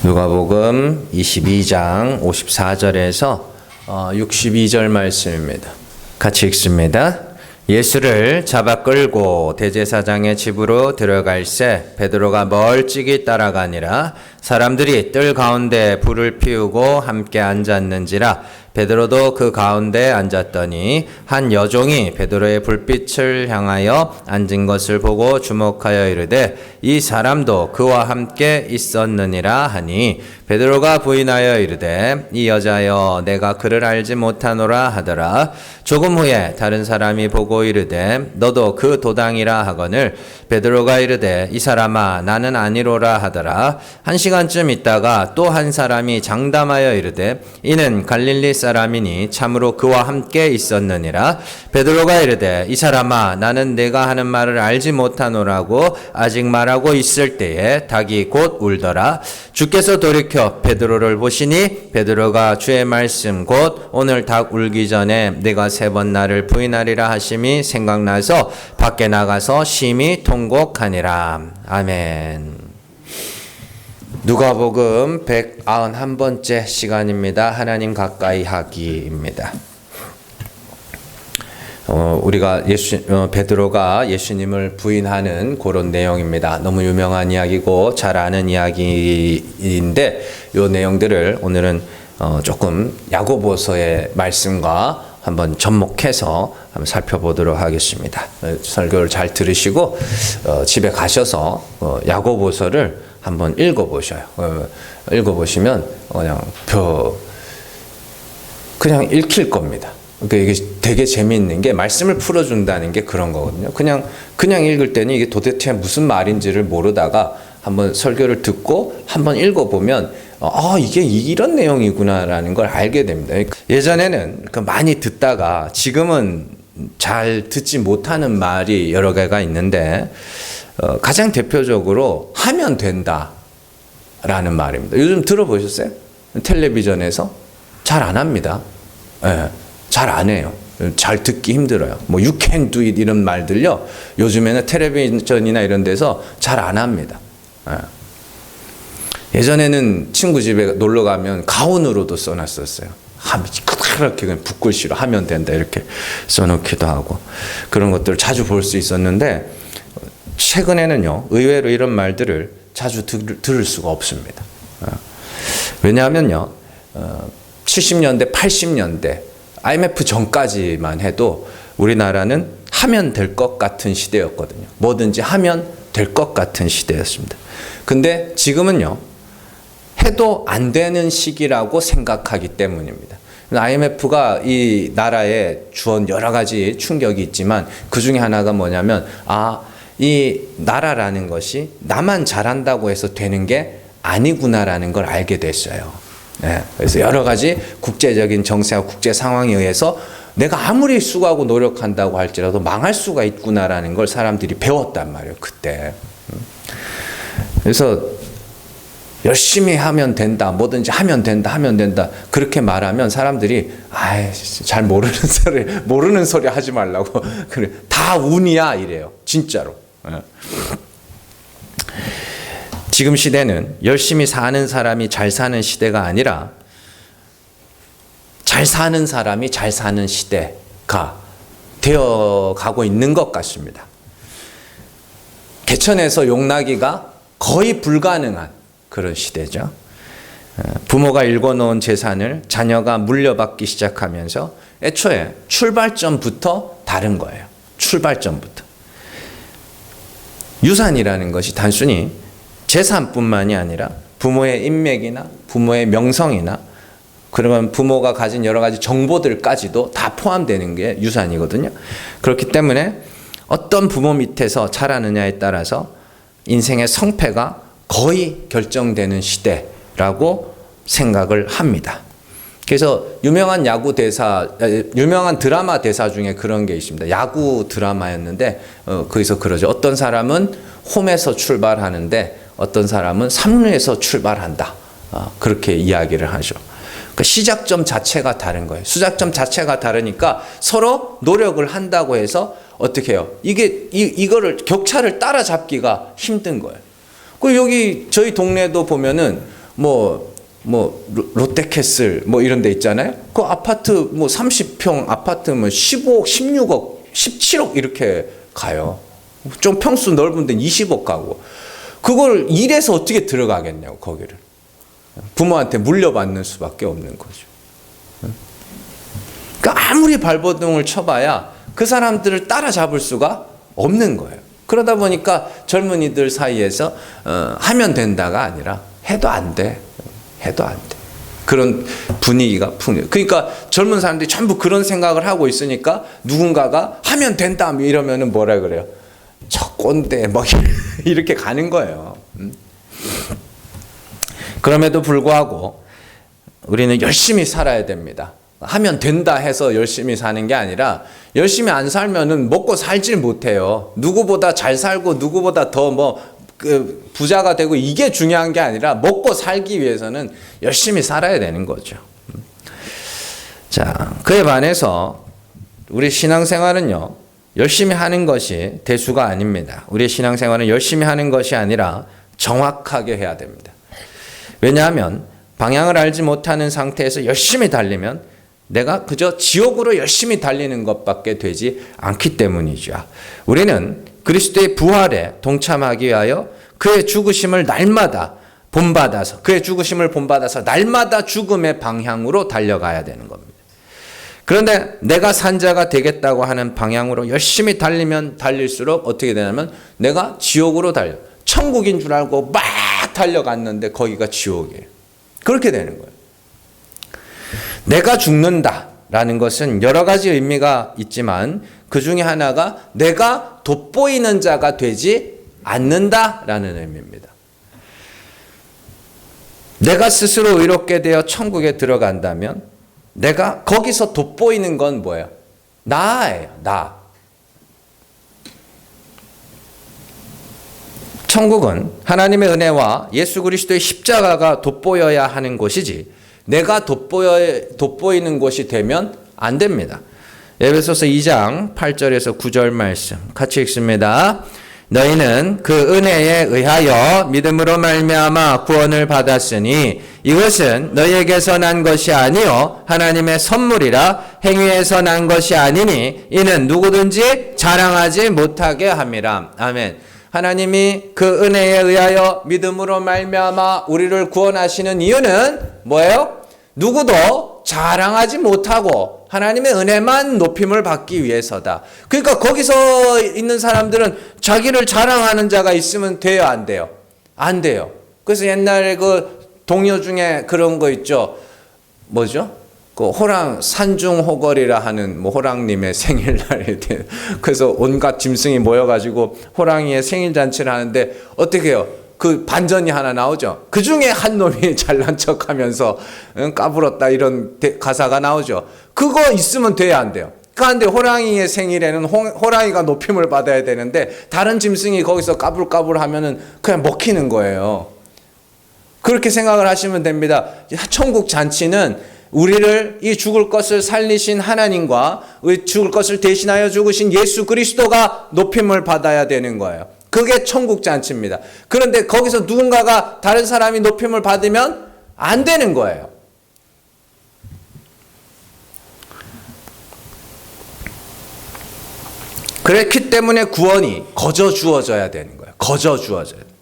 누가복음 22장 54절에서 62절 말씀입니다. 같이 읽습니다. 예수를 잡아 끌고 대제사장의 집으로 들어갈새 베드로가 멀찍이 따라가니라. 사람들이 뜰 가운데 불을 피우고 함께 앉았는지라. 베드로도 그 가운데 앉았더니 한 여종이 베드로의 불빛을 향하여 앉은 것을 보고 주목하여 이르되 이 사람도 그와 함께 있었느니라 하니 베드로가 부인하여 이르되 이 여자여 내가 그를 알지 못하노라 하더라. 조금 후에 다른 사람이 보고 이르되 너도 그 도당이라 하거늘 베드로가 이르되 이 사람아 나는 아니로라 하더라. 한 시간쯤 있다가 또 한 사람이 장담하여 이르되 이는 갈릴리 사람이니 참으로 그와 함께 있었느니라. 베드로가 이르되 이 사람아 나는 내가 하는 말을 알지 못하노라고 아직 말하고 있을 때에 닭이 곧 울더라. 주께서 돌이켜 베드로를 보시니 베드로가 주의 말씀 곧 오늘 닭 울기 전에 내가 3번 나를 부인하리라 하심이 생각나서 밖에 나가서 심히 통곡하니라. 아멘. 누가복음 191번째 시간입니다. 하나님 가까이 하기입니다. 우리가 베드로가 예수님을 부인하는 그런 내용입니다. 너무 유명한 이야기고 잘 아는 이야기인데 이 내용들을 오늘은 조금 야고보서의 말씀과 한번 접목해서 한번 살펴보도록 하겠습니다. 설교를 잘 들으시고 집에 가셔서 야고보서를 한번 읽어보셔요. 읽어보시면 그냥 읽힐 겁니다. 그러니까 이게 되게 재미있는 게 말씀을 풀어준다는 게 그런 거거든요. 그냥 읽을 때는 이게 도대체 무슨 말인지를 모르다가 한번 설교를 듣고 한번 읽어보면 이게 이런 내용이구나라는 걸 알게 됩니다. 예전에는 많이 듣다가 지금은 잘 듣지 못하는 말이 여러 개가 있는데 가장 대표적으로 하면 된다라는 말입니다. 요즘 들어보셨어요? 텔레비전에서 잘 안 합니다. 잘 안 해요. 잘 듣기 힘들어요. You can do it 이런 말들요. 요즘에는 텔레비전이나 이런 데서 잘 안 합니다. 예전에는 친구 집에 놀러 가면 가온으로도 써놨었어요. 그렇게 그냥 붓글씨로 하면 된다 이렇게 써놓기도 하고 그런 것들을 자주 볼 수 있었는데 최근에는요 의외로 이런 말들을 자주 들을 수가 없습니다. 왜냐하면요 70년대 80년대 IMF 전까지만 해도 우리나라는 하면 될 것 같은 시대였거든요. 뭐든지 하면 될 것 같은 시대였습니다. 근데 지금은요 해도 안 되는 시기라고 생각하기 때문입니다. IMF가 이 나라에 주온 여러 가지 충격이 있지만 그 중에 하나가 뭐냐면 이 나라라는 것이 나만 잘한다고 해서 되는 게 아니구나라는 걸 알게 됐어요. 그래서 여러 가지 국제적인 정세와 국제 상황에 의해서 내가 아무리 수고하고 노력한다고 할지라도 망할 수가 있구나라는 걸 사람들이 배웠단 말이에요. 그때. 그래서 열심히 하면 된다, 뭐든지 하면 된다 그렇게 말하면 사람들이 잘 모르는 소리 하지 말라고 그래 다 운이야 이래요. 진짜로. 지금 시대는 열심히 사는 사람이 잘 사는 시대가 아니라 잘 사는 사람이 잘 사는 시대가 되어가고 있는 것 같습니다. 개천에서 용나기가 거의 불가능한 그런 시대죠. 부모가 읽어놓은 재산을 자녀가 물려받기 시작하면서 애초에 출발점부터 다른 거예요. 출발점부터. 유산이라는 것이 단순히 재산뿐만이 아니라 부모의 인맥이나 부모의 명성이나 그러면 부모가 가진 여러 가지 정보들까지도 다 포함되는 게 유산이거든요. 그렇기 때문에 어떤 부모 밑에서 자라느냐에 따라서 인생의 성패가 거의 결정되는 시대라고 생각을 합니다. 그래서 유명한 드라마 대사 중에 그런 게 있습니다. 야구 드라마였는데 거기서 그러죠. 어떤 사람은 홈에서 출발하는데 어떤 사람은 3루에서 출발한다. 그렇게 이야기를 하죠. 그러니까 시작점 자체가 다른 거예요. 시작점 자체가 다르니까 서로 노력을 한다고 해서 어떻게 해요? 이거를 격차를 따라잡기가 힘든 거예요. 그 여기 저희 동네도 보면은 롯데캐슬 이런 데 있잖아요. 그 아파트 30평 아파트 15억, 16억, 17억 이렇게 가요. 좀 평수 넓은 데는 20억 가고. 그걸 일해서 어떻게 들어가겠냐고, 거기를. 부모한테 물려받는 수밖에 없는 거죠. 그러니까 아무리 발버둥을 쳐봐야 그 사람들을 따라잡을 수가 없는 거예요. 그러다 보니까 젊은이들 사이에서 하면 된다가 아니라 해도 안 돼. 해도 안 돼. 그런 분위기가 그러니까 젊은 사람들이 전부 그런 생각을 하고 있으니까 누군가가 하면 된다 이러면은 뭐라 그래요? 저 꼰대 이렇게 가는 거예요. 그럼에도 불구하고 우리는 열심히 살아야 됩니다. 하면 된다 해서 열심히 사는 게 아니라 열심히 안 살면은 먹고 살질 못해요. 누구보다 잘 살고 누구보다 더 부자가 되고 이게 중요한 게 아니라 먹고 살기 위해서는 열심히 살아야 되는 거죠. 자, 그에 반해서 우리 신앙생활은요, 열심히 하는 것이 대수가 아닙니다. 우리 신앙생활은 열심히 하는 것이 아니라 정확하게 해야 됩니다. 왜냐하면 방향을 알지 못하는 상태에서 열심히 달리면 내가 그저 지옥으로 열심히 달리는 것밖에 되지 않기 때문이죠. 우리는 그리스도의 부활에 동참하기 위하여 그의 죽으심을 날마다 본받아서 그의 죽으심을 본받아서 날마다 죽음의 방향으로 달려가야 되는 겁니다. 그런데 내가 산자가 되겠다고 하는 방향으로 열심히 달리면 달릴수록 어떻게 되냐면 내가 지옥으로 달려. 천국인 줄 알고 막 달려갔는데 거기가 지옥이에요. 그렇게 되는 거예요. 내가 죽는다라는 것은 여러 가지 의미가 있지만 그 중에 하나가 내가 돋보이는 자가 되지 않는다라는 의미입니다. 내가 스스로 의롭게 되어 천국에 들어간다면 내가 거기서 돋보이는 건 뭐예요? 나예요. 나. 천국은 하나님의 은혜와 예수 그리스도의 십자가가 돋보여야 하는 곳이지 내가 돋보이는 곳이 되면 안 됩니다. 에베소서 2장 8절에서 9절 말씀 같이 읽습니다. 너희는 그 은혜에 의하여 믿음으로 말미암아 구원을 받았으니 이것은 너희에게서 난 것이 아니요 하나님의 선물이라 행위에서 난 것이 아니니 이는 누구든지 자랑하지 못하게 함이라. 아멘. 하나님이 그 은혜에 의하여 믿음으로 말미암아 우리를 구원하시는 이유는 뭐예요? 누구도 자랑하지 못하고 하나님의 은혜만 높임을 받기 위해서다. 그러니까 거기서 있는 사람들은 자기를 자랑하는 자가 있으면 돼요, 안 돼요? 안 돼요. 그래서 옛날에 그 동요 중에 그런 거 있죠. 뭐죠? 그 호랑 산중호걸이라 하는 호랑님의 생일날이 돼. 그래서 온갖 짐승이 모여가지고 호랑이의 생일 잔치를 하는데 어떻게 해요? 그 반전이 하나 나오죠. 그 중에 한 놈이 잘난 척하면서 까불었다 이런 가사가 나오죠. 그거 있으면 돼야 안 돼요. 그런데 호랑이의 생일에는 호랑이가 높임을 받아야 되는데 다른 짐승이 거기서 까불까불 하면은 그냥 먹히는 거예요. 그렇게 생각을 하시면 됩니다. 천국 잔치는 우리를 이 죽을 것을 살리신 하나님과 죽을 것을 대신하여 죽으신 예수 그리스도가 높임을 받아야 되는 거예요. 그게 천국 잔치입니다. 그런데 거기서 누군가가 다른 사람이 높임을 받으면 안 되는 거예요. 그렇기 때문에 구원이 거저 주어져야 되는 거예요. 거저 주어져야 돼요.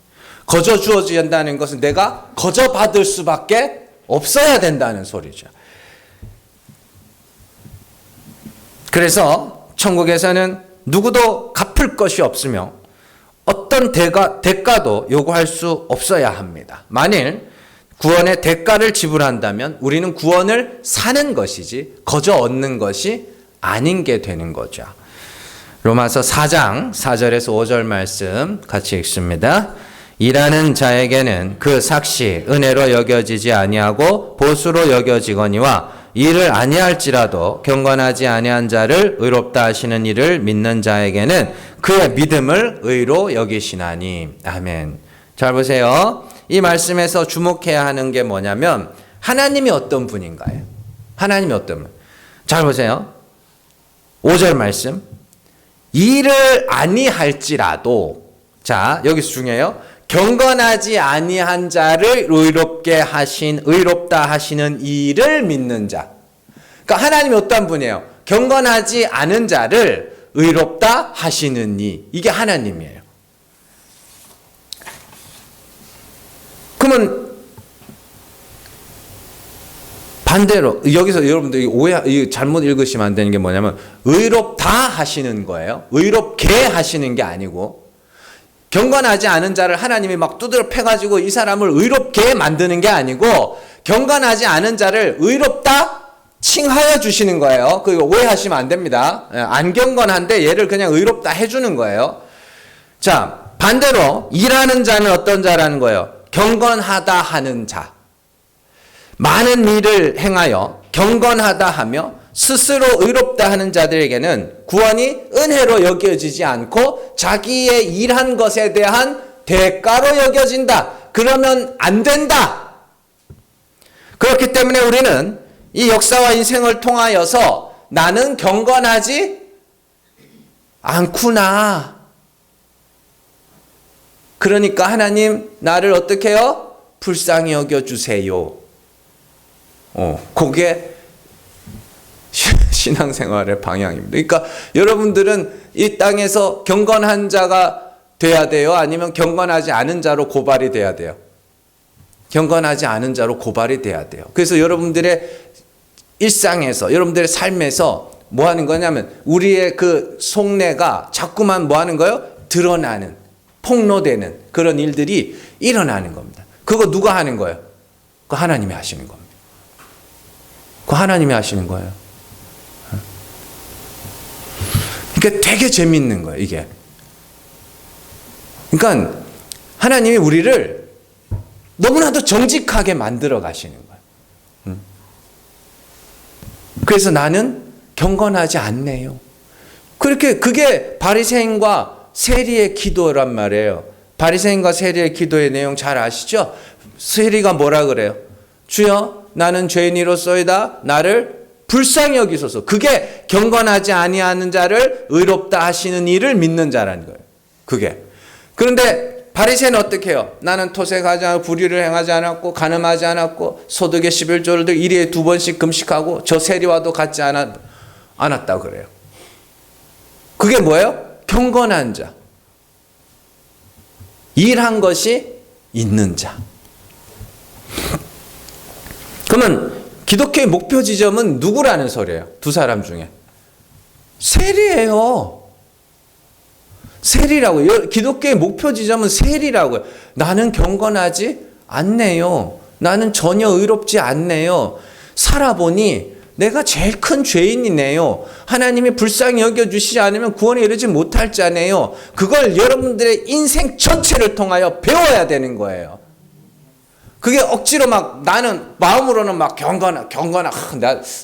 거저 주어져야 한다는 것은 내가 거저 받을 수밖에 없어야 된다는 소리죠. 그래서 천국에서는 누구도 갚을 것이 없으며 어떤 대가도 요구할 수 없어야 합니다. 만일 구원의 대가를 지불한다면 우리는 구원을 사는 것이지 거저 얻는 것이 아닌 게 되는 거죠. 로마서 4장 4절에서 5절 말씀 같이 읽습니다. 일하는 자에게는 그 삭시 은혜로 여겨지지 아니하고 보수로 여겨지거니와 일을 아니할지라도 경건하지 아니한 자를 의롭다 하시는 이를 믿는 자에게는 그의 믿음을 의로 여기시나니. 아멘. 잘 보세요. 이 말씀에서 주목해야 하는 게 뭐냐면 하나님이 어떤 분인가요? 하나님이 어떤 분? 잘 보세요. 5절 말씀. 일을 아니할지라도 자 여기서 중요해요. 경건하지 아니한 자를 의롭다 하시는 이를 믿는 자. 그러니까 하나님이 어떤 분이에요? 경건하지 않은 자를 의롭다 하시는 이. 이게 하나님이에요. 그러면 반대로 여기서 여러분들이 잘못 읽으시면 안 되는 게 뭐냐면 의롭다 하시는 거예요. 의롭게 하시는 게 아니고 경건하지 않은 자를 하나님이 막 두드려 패가지고 이 사람을 의롭게 만드는 게 아니고 경건하지 않은 자를 의롭다 칭하여 주시는 거예요. 그거 오해하시면 안 됩니다. 안 경건한데 얘를 그냥 의롭다 해주는 거예요. 자, 반대로 일하는 자는 어떤 자라는 거예요? 경건하다 하는 자. 많은 일을 행하여 경건하다 하며 스스로 의롭다 하는 자들에게는 구원이 은혜로 여겨지지 않고 자기의 일한 것에 대한 대가로 여겨진다. 그러면 안 된다. 그렇기 때문에 우리는 이 역사와 인생을 통하여서 나는 경건하지 않구나. 그러니까 하나님 나를 어떻게 해요? 불쌍히 여겨주세요. 그게 신앙생활의 방향입니다. 그러니까 여러분들은 이 땅에서 경건한 자가 돼야 돼요? 아니면 경건하지 않은 자로 고발이 돼야 돼요? 경건하지 않은 자로 고발이 돼야 돼요. 그래서 여러분들의 일상에서, 여러분들의 삶에서 뭐 하는 거냐면 우리의 그 속내가 자꾸만 뭐 하는 거예요? 드러나는, 폭로되는 그런 일들이 일어나는 겁니다. 그거 누가 하는 거예요? 그거 하나님이 하시는 겁니다. 그거 하나님이 하시는 거예요. 그러니까 되게 재밌는 거예요, 이게. 그러니까 하나님이 우리를 너무나도 정직하게 만들어 가시는 거예요. 그래서 나는 경건하지 않네요. 그게 바리새인과 세리의 기도란 말이에요. 바리새인과 세리의 기도의 내용 잘 아시죠? 세리가 뭐라 그래요? 주여, 나는 죄인이로소이다. 나를 불쌍히 여기소서. 그게 경건하지 아니하는 자를 의롭다 하시는 이를 믿는 자라는 거예요. 그게. 그런데 바리새인은 어떻게 해요? 나는 토색하지 않고 불의를 행하지 않았고 간음하지 않았고 소득의 11조를 들 1일에 2번씩 금식하고 저 세리와도 같지 않았다 그래요. 그게 뭐예요? 경건한 자. 일한 것이 있는 자. 그러면 기독교의 목표 지점은 누구라는 소리예요? 두 사람 중에. 세리예요. 세리라고요. 기독교의 목표 지점은 세리라고요. 나는 경건하지 않네요. 나는 전혀 의롭지 않네요. 살아보니 내가 제일 큰 죄인이네요. 하나님이 불쌍히 여겨주시지 않으면 구원에 이르지 못할 자네요. 그걸 여러분들의 인생 전체를 통하여 배워야 되는 거예요. 그게 억지로 막 나는 마음으로는 막 경건하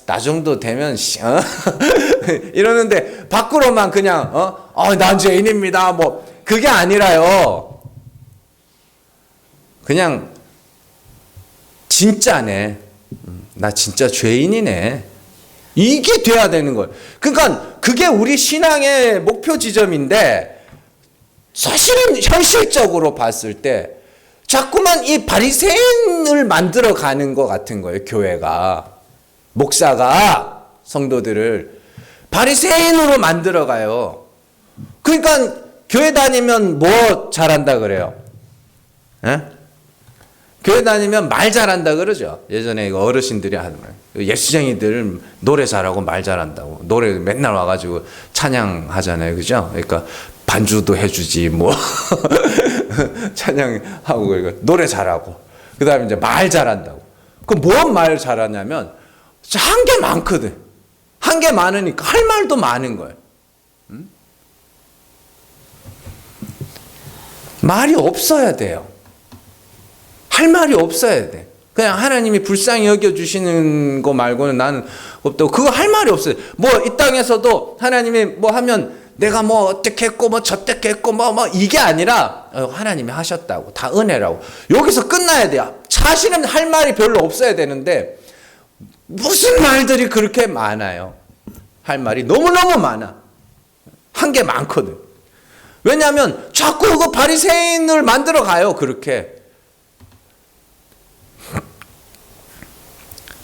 나 정도 되면 이러는데 밖으로만 그냥 난 죄인입니다. 뭐 그게 아니라요. 그냥 진짜네. 나 진짜 죄인이네. 이게 돼야 되는 거예요. 그러니까 그게 우리 신앙의 목표 지점인데 사실은 현실적으로 봤을 때 자꾸만 이 바리새인을 만들어 가는 것 같은 거예요. 교회가. 목사가 성도들을 바리새인으로 만들어 가요. 그러니까 교회 다니면 뭐 잘한다 그래요? 에? 교회 다니면 말 잘한다 그러죠. 예전에 어르신들이 하는 말. 예수쟁이들 노래 잘하고 말 잘한다고. 노래 맨날 와가지고 찬양하잖아요. 그죠? 그러니까 반주도 해주지 뭐 찬양하고 노래 잘하고 그 다음에 이제 말 잘한다고. 그럼 뭔 말 잘하냐면 한 게 많거든. 한 게 많으니까 할 말도 많은 거예요. 말이 없어야 돼요. 할 말이 없어야 돼. 그냥 하나님이 불쌍히 여겨주시는 거 말고는 나는 없다고. 그거 할 말이 없어요. 뭐 이 땅에서도 하나님이 뭐 하면 내가 뭐 어떻게 했고 뭐 저떻게 했고 뭐 이게 아니라 하나님이 하셨다고. 다 은혜라고. 여기서 끝나야 돼요. 자신은 할 말이 별로 없어야 되는데 무슨 말들이 그렇게 많아요. 할 말이 너무너무 많아. 한 게 많거든. 왜냐하면 자꾸 그 바리새인을 만들어 가요. 그렇게.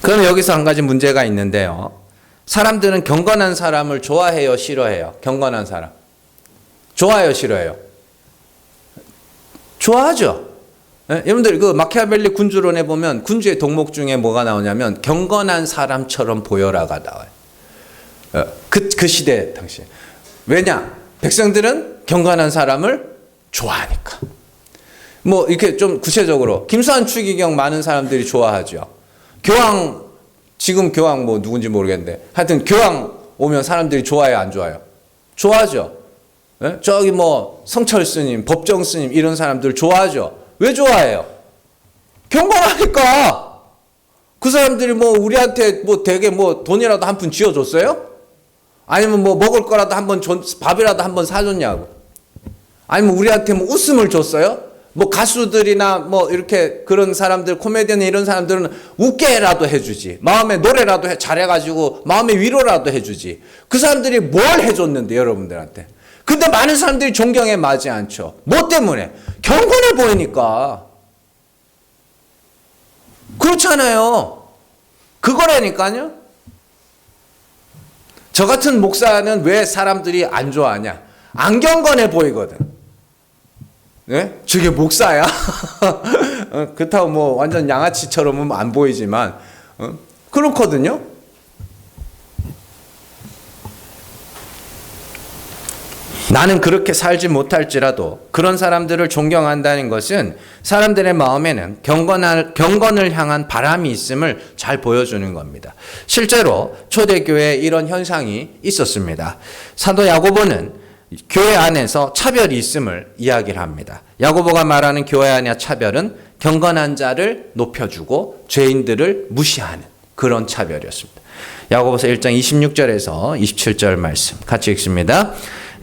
그럼 여기서 한 가지 문제가 있는데요. 사람들은 경건한 사람을 좋아해요, 싫어해요? 경건한 사람. 좋아해요, 싫어해요? 좋아하죠. 네? 여러분들 그 마키아벨리 군주론에 보면 군주의 덕목 중에 뭐가 나오냐면 경건한 사람처럼 보여라가 나와요. 그 시대 당시에. 왜냐? 백성들은 경건한 사람을 좋아하니까. 뭐 이렇게 좀 구체적으로 김수환 추기경 많은 사람들이 좋아하죠. 교황, 지금 교황 뭐 누군지 모르겠는데 하여튼 교황 오면 사람들이 좋아해요, 안 좋아해요? 좋아하죠. 네? 저기 뭐 성철 스님, 법정 스님 이런 사람들 좋아하죠. 왜 좋아해요? 경건하니까. 그 사람들이 뭐 우리한테 뭐 되게 뭐 돈이라도 한 푼 쥐어줬어요? 아니면 뭐 먹을 거라도 한번 밥이라도 한번 사줬냐고. 아니면 우리한테 뭐 웃음을 줬어요? 뭐 가수들이나 뭐 이렇게 그런 사람들, 코미디언 이런 사람들은 웃게라도 해주지. 마음에 노래라도 잘해가지고 마음의 위로라도 해주지. 그 사람들이 뭘 해줬는데 여러분들한테. 근데 많은 사람들이 존경에 맞지 않죠. 뭐 때문에? 경건해 보이니까. 그렇잖아요. 그거라니까요. 저 같은 목사는 왜 사람들이 안 좋아하냐? 안 경건해 보이거든. 네? 저게 목사야? 그렇다고 뭐 완전 양아치처럼은 안 보이지만 그렇거든요. 나는 그렇게 살지 못할지라도 그런 사람들을 존경한다는 것은 사람들의 마음에는 경건을 향한 바람이 있음을 잘 보여주는 겁니다. 실제로 초대교회에 이런 현상이 있었습니다. 사도 야고보는 교회 안에서 차별이 있음을 이야기를 합니다. 야고보가 말하는 교회 안의 차별은 경건한 자를 높여주고 죄인들을 무시하는 그런 차별이었습니다. 야고보서 1장 26절에서 27절 말씀 같이 읽습니다.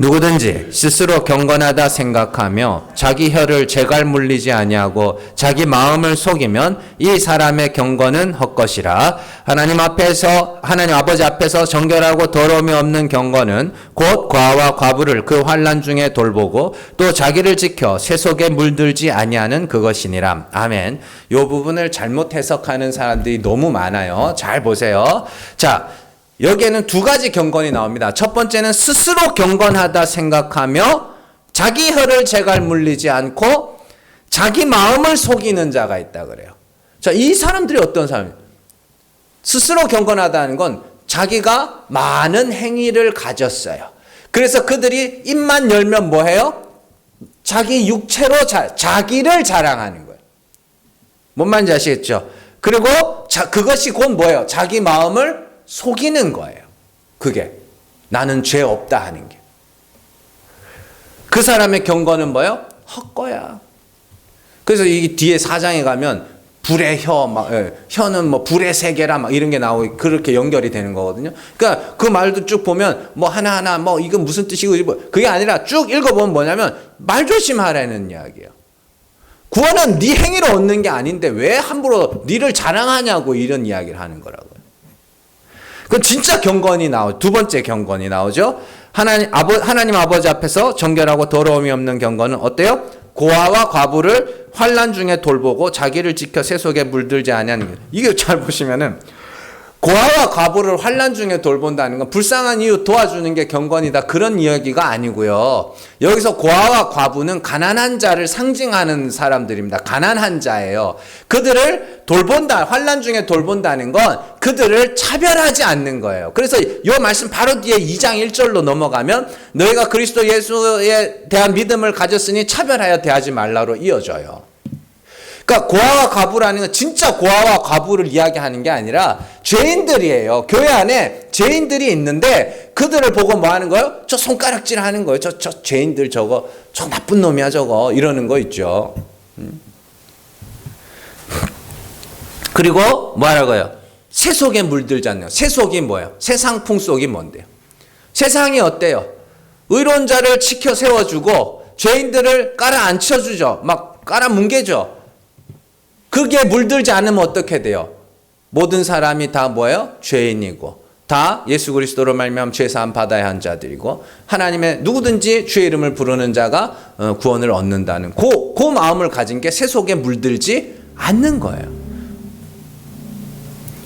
누구든지 스스로 경건하다 생각하며 자기 혀를 재갈 물리지 아니하고 자기 마음을 속이면 이 사람의 경건은 헛것이라. 하나님 아버지 앞에서 정결하고 더러움이 없는 경건은 곧 과와 과부를 그 환난 중에 돌보고 또 자기를 지켜 세속에 물들지 아니하는 그것이니라. 아멘. 이 부분을 잘못 해석하는 사람들이 너무 많아요. 잘 보세요. 자, 여기에는 두 가지 경건이 나옵니다. 첫 번째는 스스로 경건하다 생각하며 자기 혀를 재갈 물리지 않고 자기 마음을 속이는 자가 있다 그래요. 자, 이 사람들이 어떤 사람이에요? 스스로 경건하다는 건 자기가 많은 행위를 가졌어요. 그래서 그들이 입만 열면 뭐 해요? 자기 육체로 자기를 자랑하는 거예요. 뭔 말인지 아시겠죠? 그리고 그것이 곧 뭐예요? 자기 마음을 속이는 거예요. 그게 나는 죄 없다 하는 게. 그 사람의 경건은 뭐예요? 헛거야. 그래서 이 뒤에 4장에 가면 불의 혀는 뭐 불의 세계라 막 이런 게 나오고 그렇게 연결이 되는 거거든요. 그러니까 그 말도 쭉 보면 뭐 하나하나 뭐 이건 무슨 뜻이고 그게 아니라 쭉 읽어보면 뭐냐면 말 조심하라는 이야기예요. 구원은 네 행위로 얻는 게 아닌데 왜 함부로 네를 자랑하냐고 이런 이야기를 하는 거라고요. 그 진짜 경건이 두 번째 경건이 나오죠. 하나님 아버지 앞에서 정결하고 더러움이 없는 경건은 어때요? 고아와 과부를 환난 중에 돌보고 자기를 지켜 세속에 물들지 아니하는 게. 이게 잘 보시면은 고아와 과부를 환난 중에 돌본다는 건 불쌍한 이유 도와주는 게 경건이다 그런 이야기가 아니고요. 여기서 고아와 과부는 가난한 자를 상징하는 사람들입니다. 가난한 자예요. 그들을 돌본다, 환난 중에 돌본다는 건 그들을 차별하지 않는 거예요. 그래서 이 말씀 바로 뒤에 2장 1절로 넘어가면 너희가 그리스도 예수에 대한 믿음을 가졌으니 차별하여 대하지 말라로 이어져요. 그러니까 고아와 과부라는 건 진짜 고아와 과부를 이야기하는 게 아니라 죄인들이에요. 교회 안에 죄인들이 있는데 그들을 보고 뭐 하는 거예요? 저 손가락질 하는 거예요. 저 죄인들 저 나쁜 놈이야 저거 이러는 거 있죠. 그리고 뭐 하라고요? 세속에 물들지 않는. 세속이 뭐예요? 세상 풍속이 뭔데요? 세상이 어때요? 의로운 자를 지켜 세워주고 죄인들을 깔아앉혀주죠. 막 깔아뭉개죠. 그게 물들지 않으면 어떻게 돼요? 모든 사람이 다 뭐예요? 죄인이고 다 예수 그리스도로 말미암아 죄 사함 받아야 한 자들이고 하나님의 누구든지 주의 이름을 부르는 자가 구원을 얻는다는 그 마음을 가진 게 세속에 물들지 않는 거예요.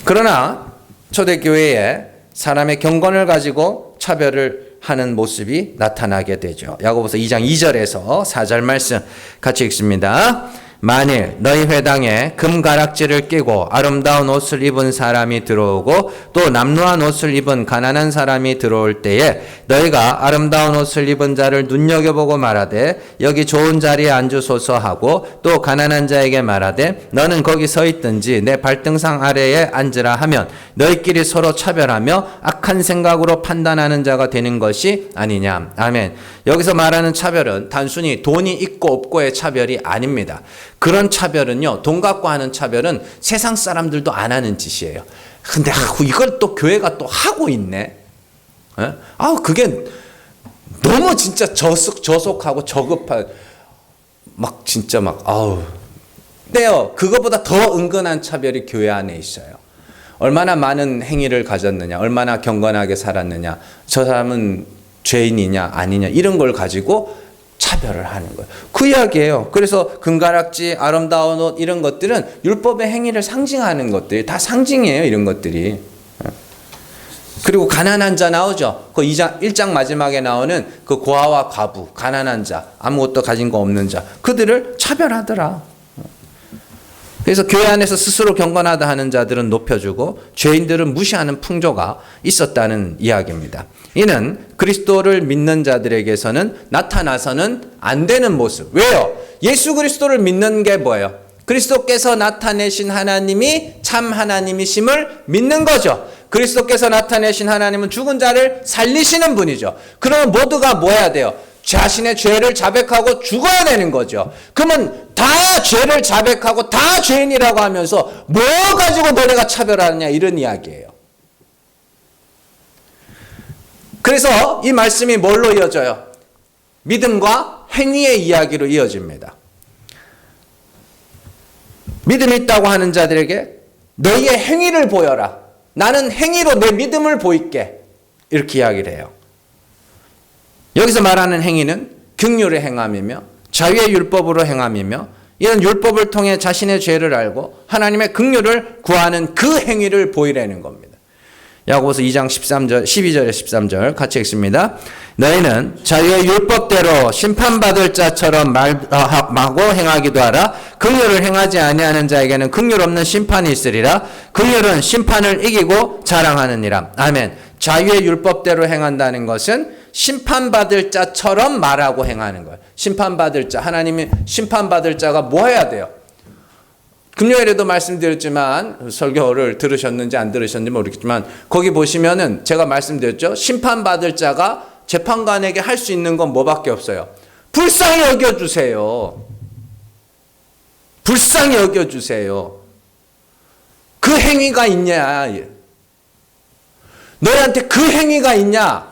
그러나 초대교회에 사람의 경건을 가지고 차별을 하는 모습이 나타나게 되죠. 야고보서 2장 2절에서 4절 말씀 같이 읽습니다. 만일 너희 회당에 금가락지를 끼고 아름다운 옷을 입은 사람이 들어오고 또 남루한 옷을 입은 가난한 사람이 들어올 때에 너희가 아름다운 옷을 입은 자를 눈여겨보고 말하되 여기 좋은 자리에 앉으소서 하고 또 가난한 자에게 말하되 너는 거기 서 있든지 내 발등상 아래에 앉으라 하면 너희끼리 서로 차별하며 악한 생각으로 판단하는 자가 되는 것이 아니냐. 아멘. 여기서 말하는 차별은 단순히 돈이 있고 없고의 차별이 아닙니다. 그런 차별은요, 돈 갖고 하는 차별은 세상 사람들도 안 하는 짓이에요. 근데 이걸 또 교회가 또 하고 있네. 그게 너무 진짜 저속하고 저급한, 네요. 그거보다 더 은근한 차별이 교회 안에 있어요. 얼마나 많은 행위를 가졌느냐, 얼마나 경건하게 살았느냐, 저 사람은 죄인이냐 아니냐 이런 걸 가지고 차별을 하는 거예요. 그 이야기예요. 그래서 금가락지, 아름다운 옷 이런 것들은 율법의 행위를 상징하는 것들이 다 상징이에요. 이런 것들이. 그리고 가난한 자 나오죠. 그 1장 마지막에 나오는 그 고아와 과부, 가난한 자, 아무것도 가진 거 없는 자, 그들을 차별하더라. 그래서 교회 안에서 스스로 경건하다 하는 자들은 높여주고 죄인들은 무시하는 풍조가 있었다는 이야기입니다. 이는 그리스도를 믿는 자들에게서는 나타나서는 안 되는 모습. 왜요? 예수 그리스도를 믿는 게 뭐예요? 그리스도께서 나타내신 하나님이 참 하나님이심을 믿는 거죠. 그리스도께서 나타내신 하나님은 죽은 자를 살리시는 분이죠. 그러면 모두가 뭐 해야 돼요? 자신의 죄를 자백하고 죽어야 되는 거죠. 그러면 다 죄를 자백하고 다 죄인이라고 하면서 뭐 가지고 너네가 차별하느냐 이런 이야기예요. 그래서 이 말씀이 뭘로 이어져요? 믿음과 행위의 이야기로 이어집니다. 믿음이 있다고 하는 자들에게 너희의 행위를 보여라. 나는 행위로 내 믿음을 보일게. 이렇게 이야기를 해요. 여기서 말하는 행위는 긍휼의 행함이며 자유의 율법으로 행함이며 이런 율법을 통해 자신의 죄를 알고 하나님의 긍휼을 구하는 그 행위를 보이라는 겁니다. 야고보서 2장 13절, 12절에 13절 같이 읽습니다. 너희는 자유의 율법대로 심판받을 자처럼 말하고 행하기도 하라. 긍휼을 행하지 아니하는 자에게는 긍휼 없는 심판이 있으리라. 긍휼은 심판을 이기고 자랑하느니라. 아멘. 자유의 율법대로 행한다는 것은 심판받을 자처럼 말하고 행하는 거예요. 심판받을 자, 하나님이 심판받을 자가 뭐 해야 돼요? 금요일에도 말씀드렸지만 설교를 들으셨는지 안 들으셨는지 모르겠지만 거기 보시면은 제가 말씀드렸죠. 심판받을 자가 재판관에게 할 수 있는 건 뭐밖에 없어요. 불쌍히 여겨주세요. 불쌍히 여겨주세요. 그 행위가 있냐? 너희한테 그 행위가 있냐?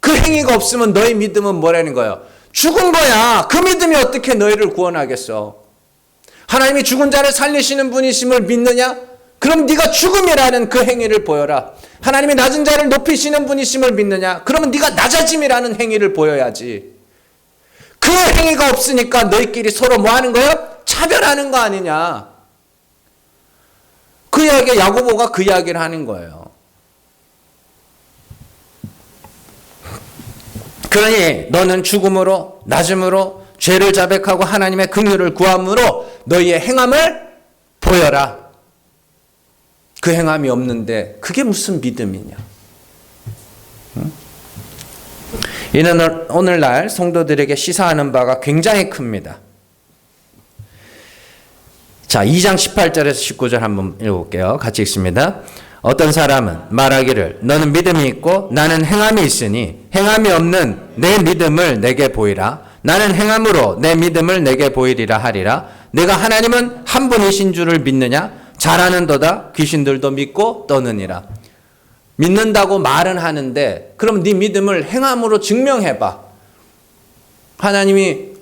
그 행위가 없으면 너희 믿음은 뭐라는 거예요? 죽은 거야. 그 믿음이 어떻게 너희를 구원하겠어? 하나님이 죽은 자를 살리시는 분이심을 믿느냐? 그럼 네가 죽음이라는 그 행위를 보여라. 하나님이 낮은 자를 높이시는 분이심을 믿느냐? 그러면 네가 낮아짐이라는 행위를 보여야지. 그 행위가 없으니까 너희끼리 서로 뭐 하는 거예요? 차별하는 거 아니냐? 그 이야기, 야고보가 그 이야기를 하는 거예요. 그러니 너는 죽음으로 낮음으로 죄를 자백하고 하나님의 긍휼을 구함으로 너희의 행함을 보여라. 그 행함이 없는데 그게 무슨 믿음이냐? 이는 오늘날 성도들에게 시사하는 바가 굉장히 큽니다. 자, 2장 18절에서 19절 한번 읽어볼게요. 같이 읽습니다. 어떤 사람은 말하기를 너는 믿음이 있고 나는 행함이 있으니 행함이 없는 내 믿음을 내게 보이라. 나는 행함으로 내 믿음을 내게 보이리라 하리라. 내가 하나님은 한 분이신 줄을 믿느냐? 잘하는도다. 귀신들도 믿고 떠느니라. 믿는다고 말은 하는데 그럼 네 믿음을 행함으로 증명해봐. 하나님이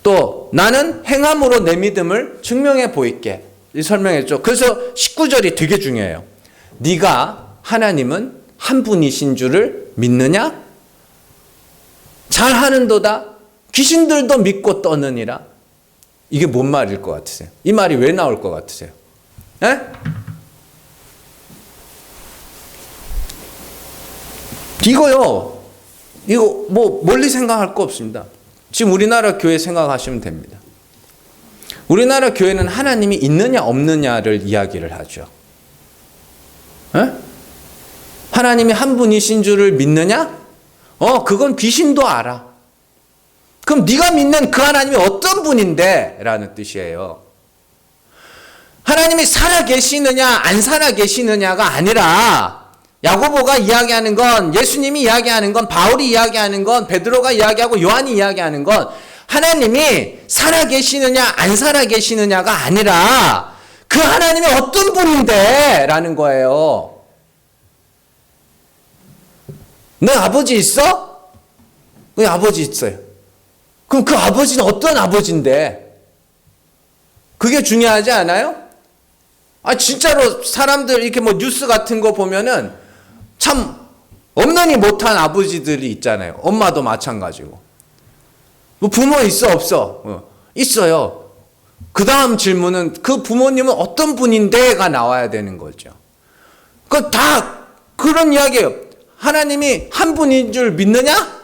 또 나는 행함으로 내 믿음을 증명해 보일게. 설명했죠. 그래서 19절이 되게 중요해요. 네가 하나님은 한 분이신 줄을 믿느냐? 잘하는도다. 귀신들도 믿고 떠느니라. 이게 뭔 말일 것 같으세요? 이 말이 왜 나올 것 같으세요? 에? 이거 뭐 멀리 생각할 거 없습니다. 지금 우리나라 교회 생각하시면 됩니다. 우리나라 교회는 하나님이 있느냐 없느냐를 이야기를 하죠. 에? 하나님이 한 분이신 줄을 믿느냐? 그건 귀신도 알아. 그럼 네가 믿는 그 하나님이 어떤 분인데? 라는 뜻이에요. 하나님이 살아계시느냐 안 살아계시느냐가 아니라 야고보가 이야기하는 건, 예수님이 이야기하는 건, 바울이 이야기하는 건, 베드로가 이야기하고 요한이 이야기하는 건 하나님이 살아계시느냐 안 살아계시느냐가 아니라 그 하나님이 어떤 분인데? 라는 거예요. 너 아버지 있어? 그 아버지 있어요. 그럼 그 아버지는 어떤 아버지인데? 그게 중요하지 않아요? 진짜로 사람들 이렇게 뭐 뉴스 같은 거 보면은 참 없느니 못한 아버지들이 있잖아요. 엄마도 마찬가지고. 뭐 부모 있어 없어? 있어요. 그 다음 질문은 그 부모님은 어떤 분인데가 나와야 되는 거죠. 그 다 그런 이야기예요. 하나님이 한 분인 줄 믿느냐?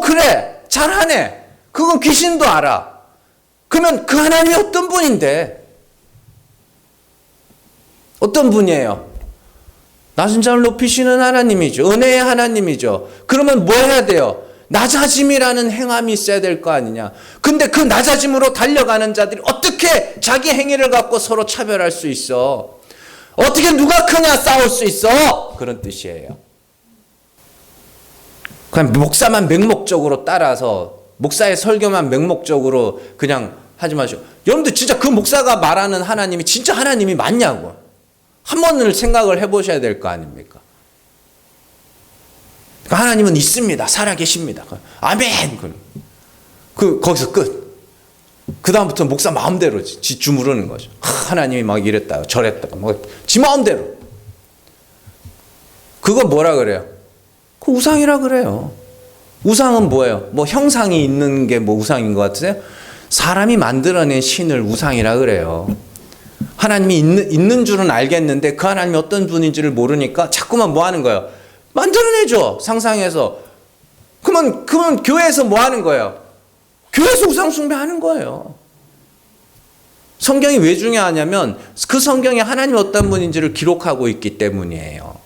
그래. 잘하네. 그건 귀신도 알아. 그러면 그 하나님이 어떤 분인데? 어떤 분이에요? 낮은 자를 높이시는 하나님이죠. 은혜의 하나님이죠. 그러면 뭐 해야 돼요? 낮아짐이라는 행함이 있어야 될 거 아니냐. 근데 그 낮아짐으로 달려가는 자들이 어떻게 자기 행위를 갖고 서로 차별할 수 있어? 어떻게 누가 크냐 싸울 수 있어? 그런 뜻이에요. 그냥 목사만 맹목적으로 따라서 목사의 설교만 맹목적으로 그냥 하지 마시고, 여러분들 진짜 그 목사가 말하는 하나님이 진짜 하나님이 맞냐고 한 번을 생각을 해보셔야 될 거 아닙니까? 그러니까 하나님은 있습니다. 살아계십니다. 아멘. 거기서 끝. 그 다음부터 목사 마음대로 지 주무르는 거죠. 하나님이 막 이랬다 저랬다 지 마음대로. 그거 뭐라 그래요? 그 우상이라 그래요. 우상은 뭐예요? 뭐 형상이 있는 게 뭐 우상인 것 같으세요? 사람이 만들어낸 신을 우상이라 그래요. 하나님이 있는 줄은 알겠는데 그 하나님이 어떤 분인지를 모르니까 자꾸만 뭐 하는 거예요? 만들어내죠. 상상해서. 그러면 교회에서 뭐 하는 거예요? 교회에서 우상 숭배하는 거예요. 성경이 왜 중요하냐면 그 성경에 하나님이 어떤 분인지를 기록하고 있기 때문이에요.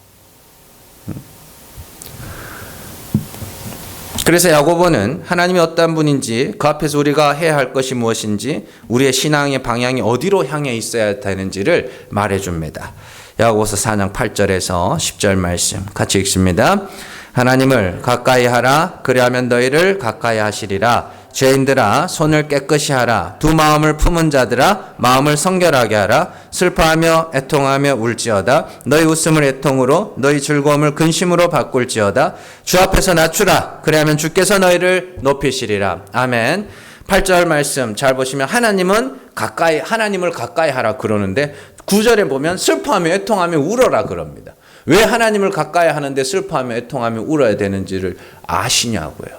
그래서 야고보는 하나님이 어떤 분인지, 그 앞에서 우리가 해야 할 것이 무엇인지, 우리의 신앙의 방향이 어디로 향해 있어야 되는지를 말해줍니다. 야고보서 4장 8절에서 10절 말씀 같이 읽습니다. 하나님을 가까이 하라. 그리하면 너희를 가까이 하시리라. 죄인들아 손을 깨끗이 하라. 두 마음을 품은 자들아 마음을 성결하게 하라. 슬퍼하며 애통하며 울지어다. 너희 웃음을 애통으로 너희 즐거움을 근심으로 바꿀지어다. 주 앞에서 낮추라. 그리하면 주께서 너희를 높이시리라. 아멘. 8절 말씀 잘 보시면 하나님을 가까이 하라 그러는데 9절에 보면 슬퍼하며 애통하며 울어라 그럽니다. 왜 하나님을 가까이 하는데 슬퍼하며 애통하며 울어야 되는지를 아시냐고요.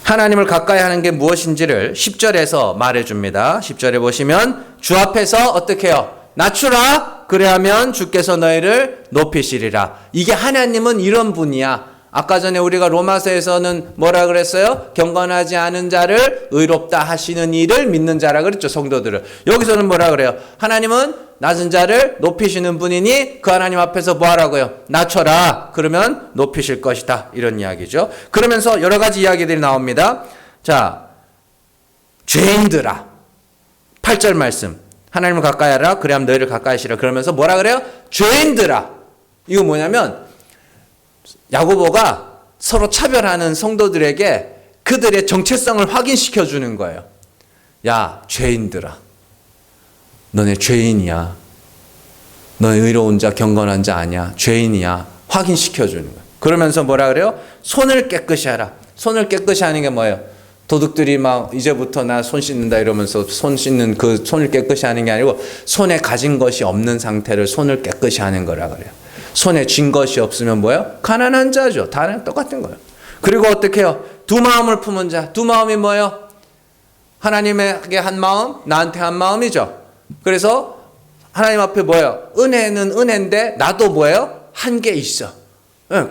하나님을 가까이 하는 게 무엇인지를 10절에서 말해줍니다. 10절에 보시면 주 앞에서 어떻게 해요? 낮추라. 그래야면 주께서 너희를 높이시리라. 이게 하나님은 이런 분이야. 아까 전에 우리가 로마서에서는 뭐라 그랬어요? 경건하지 않은 자를 의롭다 하시는 이를 믿는 자라 그랬죠. 성도들을. 여기서는 뭐라 그래요? 하나님은 낮은 자를 높이시는 분이니 그 하나님 앞에서 뭐 하라고요? 낮춰라. 그러면 높이실 것이다. 이런 이야기죠. 그러면서 여러 가지 이야기들이 나옵니다. 자, 죄인들아. 8절 말씀. 하나님을 가까이 하라. 그래야면 너희를 가까이 하시라. 그러면서 뭐라 그래요? 죄인들아. 이거 뭐냐면 야고보가 서로 차별하는 성도들에게 그들의 정체성을 확인시켜 주는 거예요. 야, 죄인들아. 너네 죄인이야. 너네 의로운 자, 경건한 자 아니야. 죄인이야. 확인시켜 주는 거예요. 그러면서 뭐라 그래요? 손을 깨끗이 하라. 손을 깨끗이 하는 게 뭐예요? 도둑들이 막 이제부터 나 손 씻는다 이러면서 손 씻는 그 손을 깨끗이 하는 게 아니고 손에 가진 것이 없는 상태를 손을 깨끗이 하는 거라 그래요. 손에 쥔 것이 없으면 뭐예요? 가난한 자죠. 다 똑같은 거예요. 그리고 어떻게 해요? 두 마음을 품은 자. 두 마음이 뭐예요? 하나님에게 한 마음, 나한테 한 마음이죠. 그래서 하나님 앞에 뭐예요? 은혜는 은혜인데 나도 뭐예요? 한 게 있어.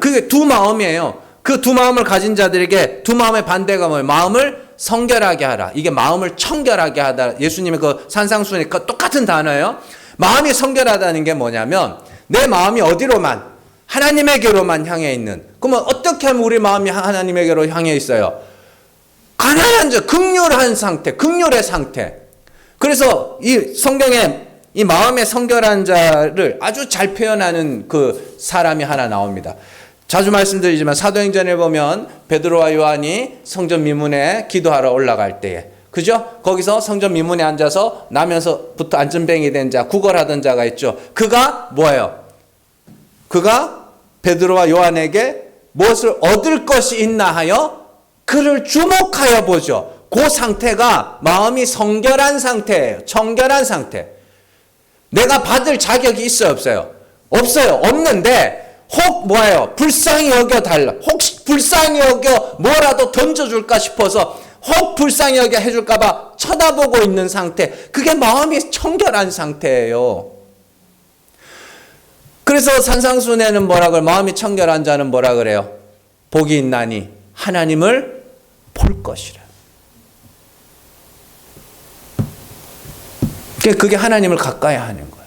그게 두 마음이에요. 그 두 마음을 가진 자들에게 두 마음의 반대가 뭐예요? 마음을 성결하게 하라. 이게 마음을 청결하게 하다. 예수님의 그 산상수훈이니까 똑같은 단어예요. 마음이 성결하다는 게 뭐냐면 내 마음이 어디로만? 하나님에게로만 향해 있는. 그러면 어떻게 하면 우리 마음이 하나님에게로 향해 있어요? 가난한 자, 극률한 상태, 극률의 상태. 그래서 이 성경에 이 마음의 성결한 자를 아주 잘 표현하는 그 사람이 하나 나옵니다. 자주 말씀드리지만 사도행전에 보면 베드로와 요한이 성전 미문에 기도하러 올라갈 때에, 그죠? 거기서 성전 미문에 앉아서 나면서부터 안전뱅이 된 자, 구걸하던 자가 있죠. 그가 뭐예요? 그가 베드로와 요한에게 무엇을 얻을 것이 있나 하여 그를 주목하여 보죠. 그 상태가 마음이 성결한 상태예요. 청결한 상태. 내가 받을 자격이 있어요, 없어요? 없어요. 없는데 혹 뭐예요? 불쌍히 여겨 달라. 혹시 불쌍히 여겨 뭐라도 던져줄까 싶어서 혹 불쌍히 여겨 해줄까 봐 쳐다보고 있는 상태. 그게 마음이 청결한 상태예요. 그래서 산상수훈에는 뭐라 그래요? 마음이 청결한 자는 뭐라 그래요? 복이 있나니 하나님을 볼 것이라. 그게 하나님을 가까이 하는 거예요.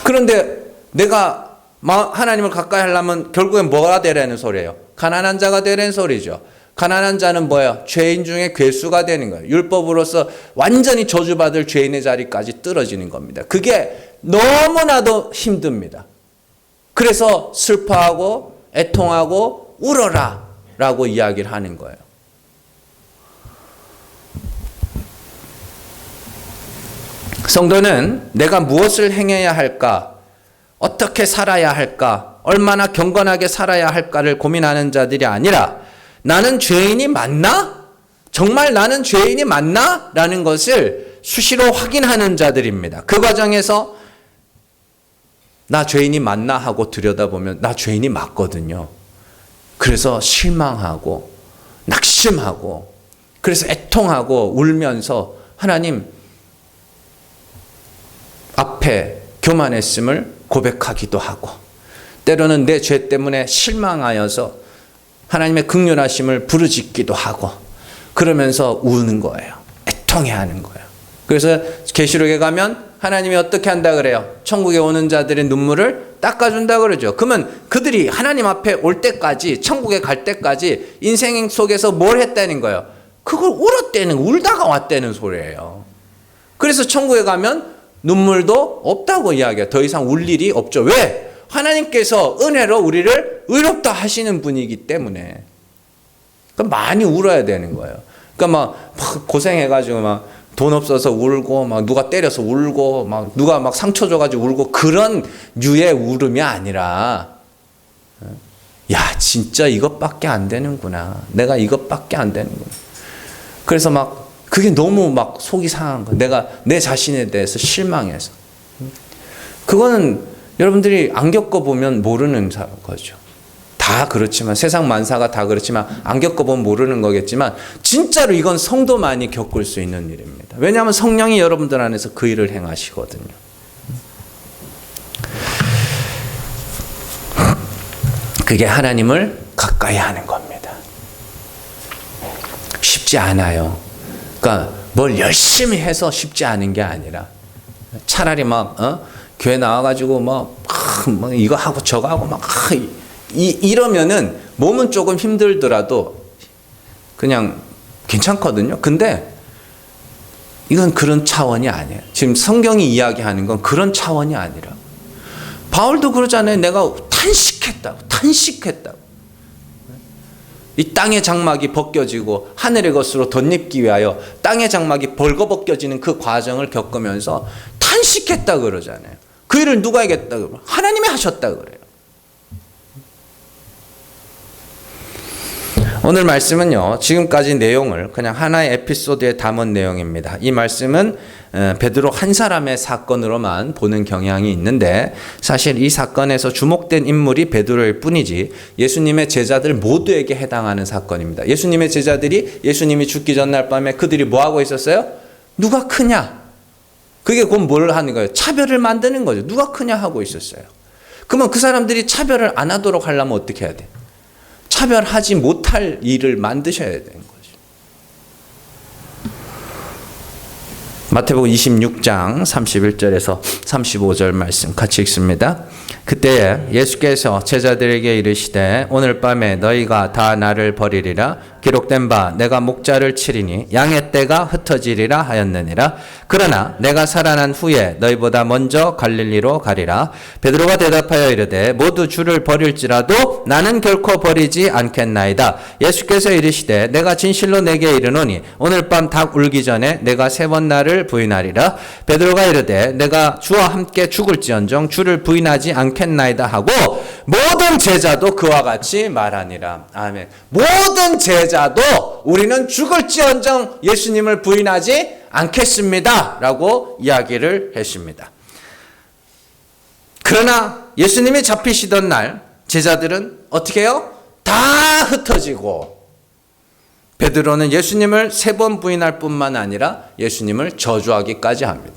그런데 내가 하나님을 가까이 하려면 결국엔 뭐가 되라는 소리예요? 가난한 자가 되라는 소리죠. 가난한 자는 뭐예요? 죄인 중에 괴수가 되는 거예요. 율법으로서 완전히 저주받을 죄인의 자리까지 떨어지는 겁니다. 그게 너무나도 힘듭니다. 그래서 슬퍼하고 애통하고 울어라 라고 이야기를 하는 거예요. 성도는 내가 무엇을 행해야 할까? 어떻게 살아야 할까? 얼마나 경건하게 살아야 할까를 고민하는 자들이 아니라 나는 죄인이 맞나? 정말 나는 죄인이 맞나? 라는 것을 수시로 확인하는 자들입니다. 그 과정에서 나 죄인이 맞나 하고 들여다보면 나 죄인이 맞거든요. 그래서 실망하고 낙심하고 그래서 애통하고 울면서 하나님 앞에 교만했음을 고백하기도 하고 때로는 내 죄 때문에 실망하여서 하나님의 긍휼하심을 부르짖기도 하고 그러면서 우는 거예요. 애통해하는 거예요. 그래서 계시록에 가면 하나님이 어떻게 한다 그래요? 천국에 오는 자들의 눈물을 닦아준다 그러죠. 그러면 그들이 하나님 앞에 올 때까지 천국에 갈 때까지 인생 속에서 뭘 했다는 거예요? 그걸 울다가 왔다는 소리예요. 그래서 천국에 가면 눈물도 없다고 이야기해요. 더 이상 울 일이 없죠. 왜? 하나님께서 은혜로 우리를 의롭다 하시는 분이기 때문에. 그러니까 많이 울어야 되는 거예요. 그러니까 막 고생해가지고 막 돈 없어서 울고 막 누가 때려서 울고 막 누가 막 상처 줘가지고 울고 그런 류의 울음이 아니라 야 진짜 이것밖에 안 되는구나. 내가 이것밖에 안 되는구나. 그래서 막 그게 너무 막 속이 상한 거예요. 내가 내 자신에 대해서 실망해서. 그거는 여러분들이 안 겪어보면 모르는 거죠. 다 그렇지만 세상 만사가 다 그렇지만 안 겪어보면 모르는 거겠지만 진짜로 이건 성도만이 겪을 수 있는 일입니다. 왜냐하면 성령이 여러분들 안에서 그 일을 행하시거든요. 그게 하나님을 가까이 하는 겁니다. 쉽지 않아요. 그러니까 뭘 열심히 해서 쉽지 않은 게 아니라 차라리 교회 나와가지고 뭐 이거 하고 저거 하고 이러면은 몸은 조금 힘들더라도 그냥 괜찮거든요. 근데 이건 그런 차원이 아니에요. 지금 성경이 이야기하는 건 그런 차원이 아니라 바울도 그러잖아요. 내가 탄식했다고. 이 땅의 장막이 벗겨지고 하늘의 것으로 덧입기 위하여 땅의 장막이 벌거벗겨지는 그 과정을 겪으면서 탄식했다 그러잖아요. 그 일을 누가 하겠다 그러면 하나님이 하셨다 그래요. 오늘 말씀은요, 지금까지 내용을 그냥 하나의 에피소드에 담은 내용입니다. 이 말씀은 베드로 한 사람의 사건으로만 보는 경향이 있는데, 사실 이 사건에서 주목된 인물이 베드로일 뿐이지 예수님의 제자들 모두에게 해당하는 사건입니다. 예수님의 제자들이 예수님이 죽기 전날 밤에 그들이 뭐 하고 있었어요? 누가 크냐? 그게 곧 뭘 하는 거예요? 차별을 만드는 거죠. 누가 크냐 하고 있었어요. 그러면 그 사람들이 차별을 안 하도록 하려면 어떻게 해야 돼? 차별하지 못할 일을 만드셔야 되는 거죠. 마태복음 26장 31절에서 35절 말씀 같이 읽습니다. 그때에 예수께서 제자들에게 이르시되 오늘 밤에 너희가 다 나를 버리리라. 기록된 바 내가 목자를 치리니 양의 떼가 흩어지리라 하였느니라. 그러나 내가 살아난 후에 너희보다 먼저 갈릴리로 가리라. 베드로가 대답하여 이르되 모두 주를 버릴지라도 나는 결코 버리지 않겠나이다. 예수께서 이르시되 내가 진실로 내게 이르노니 오늘 밤 닭 울기 전에 내가 3번 나를 부인하리라. 베드로가 이르되 내가 주와 함께 죽을지언정 주를 부인하지 않겠나이다 하고 모든 제자도 그와 같이 말하니라. 아멘. 모든 제자도 우리는 죽을지언정 예수님을 부인하지 않겠습니다 라고 이야기를 했습니다. 그러나 예수님이 잡히시던 날 제자들은 어떻게 해요? 다 흩어지고 베드로는 예수님을 3번 부인할 뿐만 아니라 예수님을 저주하기까지 합니다.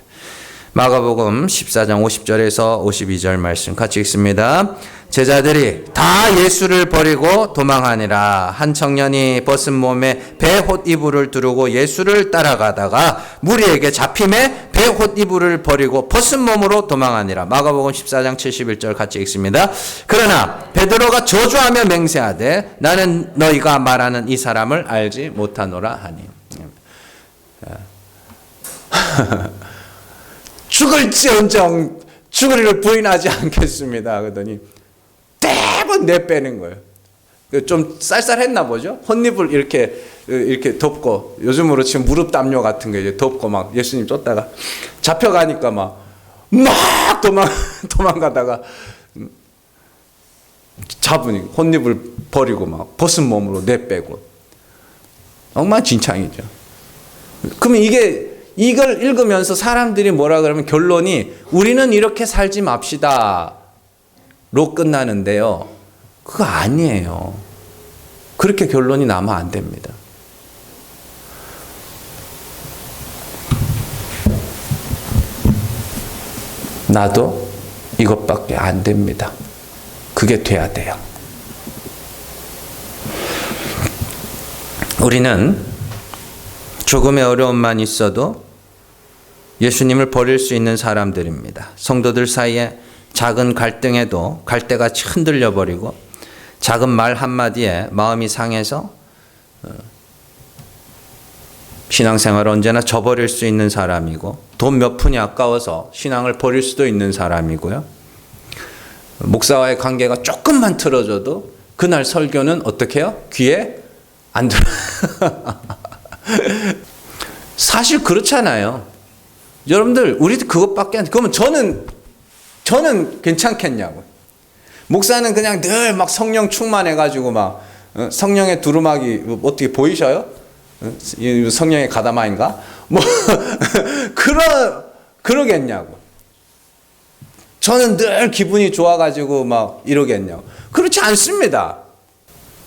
마가복음 14장 50절에서 52절 말씀 같이 읽습니다. 제자들이 다 예수를 버리고 도망하니라. 한 청년이 벗은 몸에 베옷 이불을 두르고 예수를 따라가다가 무리에게 잡힘에 베옷 이불을 버리고 벗은 몸으로 도망하니라. 마가복음 14장 71절 같이 읽습니다. 그러나 베드로가 저주하며 맹세하되 나는 너희가 말하는 이 사람을 알지 못하노라 하니. 죽을지언정 죽으리를 부인하지 않겠습니다. 그러더니 대번 내빼는 거예요. 좀 쌀쌀했나 보죠. 혼입을 이렇게 덮고, 요즘으로 치면 무릎 담요 같은 거 이제 덮고 막 예수님 쫓다가 잡혀가니까 막 도망가다가 잡으니 혼입을 버리고 막 벗은 몸으로 내빼고 엉망진창이죠. 그러면 이걸 읽으면서 사람들이 뭐라 그러면 결론이 우리는 이렇게 살지 맙시다 로 끝나는데요. 그거 아니에요. 그렇게 결론이 나면 안 됩니다. 나도 이것밖에 안 됩니다. 그게 돼야 돼요. 우리는 조금의 어려움만 있어도 예수님을 버릴 수 있는 사람들입니다. 성도들 사이에 작은 갈등에도 갈대같이 흔들려 버리고 작은 말 한마디에 마음이 상해서 신앙생활을 언제나 저버릴 수 있는 사람이고 돈 몇 푼이 아까워서 신앙을 버릴 수도 있는 사람이고요. 목사와의 관계가 조금만 틀어져도 그날 설교는 어떻게 해요? 귀에 안 들어. 사실 그렇잖아요. 여러분들 우리도 그것밖에 안 돼. 그러면 저는 괜찮겠냐고. 목사는 그냥 늘 막 성령 충만해가지고 막 성령의 두루마기 어떻게 보이셔요? 성령의 가다마인가? 뭐 그러겠냐고. 저는 늘 기분이 좋아가지고 막 이러겠냐고. 그렇지 않습니다.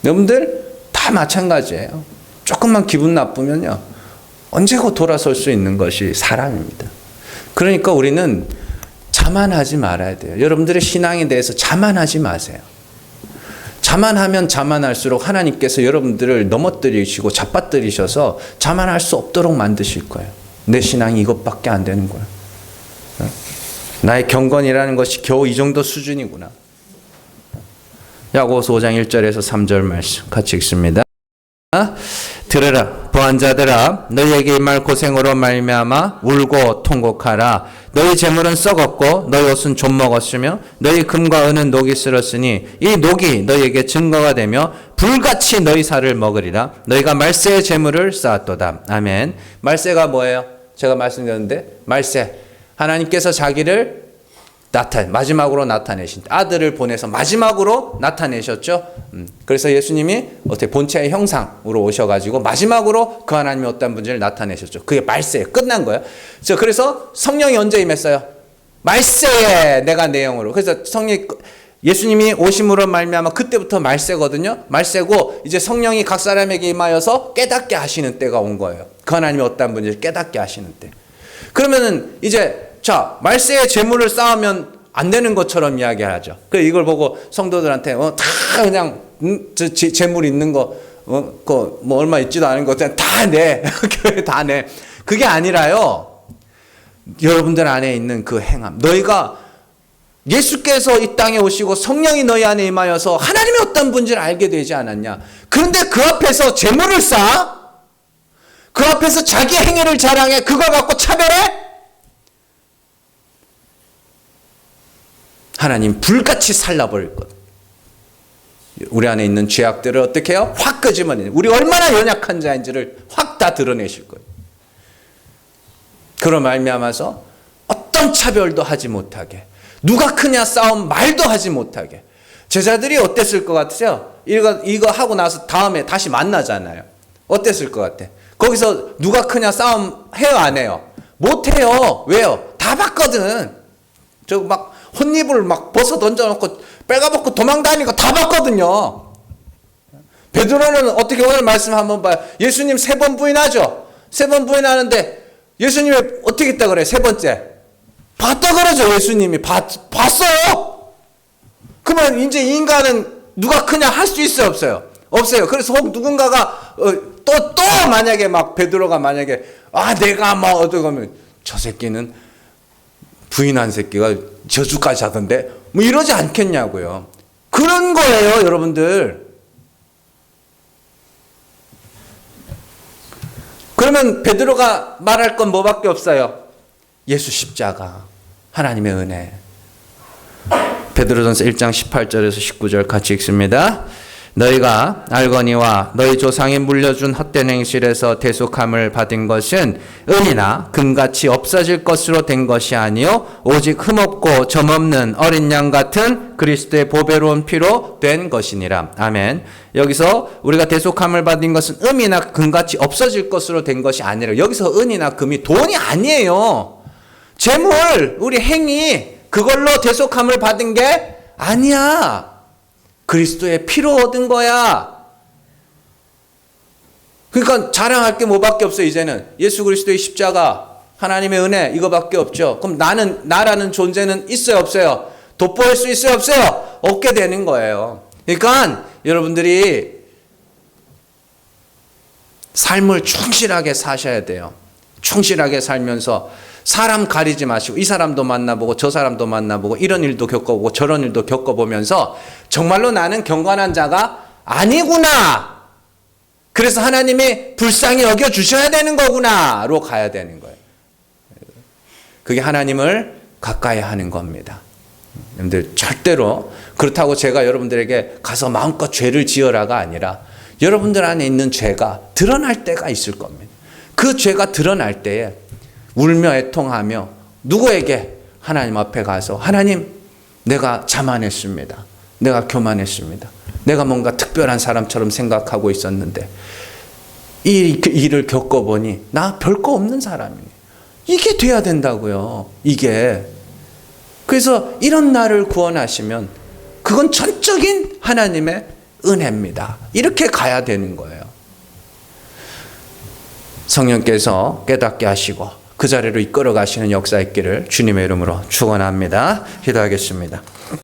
여러분들 다 마찬가지예요. 조금만 기분 나쁘면요 언제고 돌아설 수 있는 것이 사람입니다. 그러니까 우리는 자만하지 말아야 돼요. 여러분들의 신앙에 대해서 자만하지 마세요. 자만하면 자만할수록 하나님께서 여러분들을 넘어뜨리시고 잡아뜨리셔서 자만할 수 없도록 만드실 거예요. 내 신앙이 이것밖에 안 되는 거예요. 나의 경건이라는 것이 겨우 이 정도 수준이구나. 야고보서 5장 1절에서 3절 말씀 같이 읽습니다. 들으라 부한자들아 너희에게 임할 고생으로 말미암아 울고 통곡하라. 너희 재물은 썩었고 너희 옷은 좀 먹었으며 너희 금과 은은 녹이 쓸었으니 이 녹이 너희에게 증거가 되며 불같이 너희 살을 먹으리라. 너희가 말세의 재물을 쌓았도다. 아멘. 말세가 뭐예요? 제가 말씀드렸는데 말세, 하나님께서 자기를 마지막으로 나타내신 아들을 보내서 마지막으로 나타내셨죠. 그래서 예수님이 어떻게 본체의 형상으로 오셔가지고 마지막으로 그 하나님의 어떤 분을 나타내셨죠. 그게 말세에 끝난 거예요. 그래서 성령이 언제 임했어요? 말세에 내가 내 영으로. 그래서 예수님이 오심으로 말미암아 그때부터 말세거든요. 말세고 이제 성령이 각 사람에게 임하여서 깨닫게 하시는 때가 온 거예요. 그 하나님의 어떤 분을 깨닫게 하시는 때. 그러면은 이제 말세에 재물을 쌓으면 안 되는 것처럼 이야기하죠. 그래서 이걸 보고 성도들한테 다 그냥 재물 있는 거 뭐 얼마 있지도 않은 거 그냥 다 내. 교회 다 내. 그게 아니라요. 여러분들 안에 있는 그 행함. 너희가 예수께서 이 땅에 오시고 성령이 너희 안에 임하여서 하나님의 어떤 분지를 알게 되지 않았냐. 그런데 그 앞에서 재물을 쌓아? 그 앞에서 자기 행위를 자랑해? 그걸 갖고 차별해? 하나님 불같이 살라버릴 것. 우리 안에 있는 죄악들을 어떻게 해요? 확 끄집어내요. 우리 얼마나 연약한 자인지를 확 다 드러내실 거예요. 그런 말미암아서 어떤 차별도 하지 못하게, 누가 크냐 싸움 말도 하지 못하게. 제자들이 어땠을 것 같으세요? 이거 하고 나서 다음에 다시 만나잖아요. 어땠을 것 같아? 거기서 누가 크냐 싸움 해요 안 해요? 못해요. 왜요? 다 봤거든. 저 막 혼입을 막 벗어 던져놓고 빨가벗고 도망다니는 거 다 봤거든요. 베드로는 어떻게 오늘 말씀 한번 봐요. 예수님 3번 부인하죠. 3번 부인하는데 예수님이 어떻게 했다 그래? 3번째 봤다 그러죠. 예수님이 봤어요. 그러면 이제 인간은 누가 크냐 할 수 있어요 없어요? 없어요. 그래서 혹 누군가가 또 만약에 막 베드로가 만약에 내가 막 어떻게 하면 저 새끼는 부인한 새끼가 저주까지 하던데 뭐 이러지 않겠냐고요. 그런 거예요 여러분들. 그러면 베드로가 말할 건 뭐밖에 없어요? 예수 십자가, 하나님의 은혜. 베드로전서 1장 18절에서 19절 같이 읽습니다. 너희가 알거니와 너희 조상이 물려준 헛된 행실에서 대속함을 받은 것은 은이나 금같이 없어질 것으로 된 것이 아니요 오직 흠없고 점없는 어린 양 같은 그리스도의 보배로운 피로 된 것이니라. 아멘. 여기서 우리가 대속함을 받은 것은 음이나 금같이 없어질 것으로 된 것이 아니라, 여기서 은이나 금이 돈이 아니에요. 재물, 우리 행위, 그걸로 대속함을 받은 게 아니야. 그리스도의 피로 얻은 거야. 그러니까 자랑할 게 뭐밖에 없어요. 이제는 예수 그리스도의 십자가, 하나님의 은혜, 이거밖에 없죠. 그럼 나라는 존재는 있어요 없어요? 돋보일 수 있어요 없어요? 없게 되는 거예요. 그러니까 여러분들이 삶을 충실하게 사셔야 돼요. 충실하게 살면서 사람 가리지 마시고 이 사람도 만나보고 저 사람도 만나보고 이런 일도 겪어보고 저런 일도 겪어보면서 정말로 나는 경건한 자가 아니구나. 그래서 하나님이 불쌍히 여겨주셔야 되는 거구나로 가야 되는 거예요. 그게 하나님을 가까이 하는 겁니다. 여러분들 절대로 그렇다고 제가 여러분들에게 가서 마음껏 죄를 지어라가 아니라 여러분들 안에 있는 죄가 드러날 때가 있을 겁니다. 그 죄가 드러날 때에 울며 애통하며 누구에게? 하나님 앞에 가서 하나님, 내가 자만했습니다. 내가 교만했습니다. 내가 뭔가 특별한 사람처럼 생각하고 있었는데 이 일을 겪어보니 나 별거 없는 사람이네. 이게 돼야 된다고요. 이게. 그래서 이런 나를 구원하시면 그건 전적인 하나님의 은혜입니다. 이렇게 가야 되는 거예요. 성령께서 깨닫게 하시고 그 자리로 이끌어 가시는 역사 있기를 주님의 이름으로 축원합니다. 기도하겠습니다.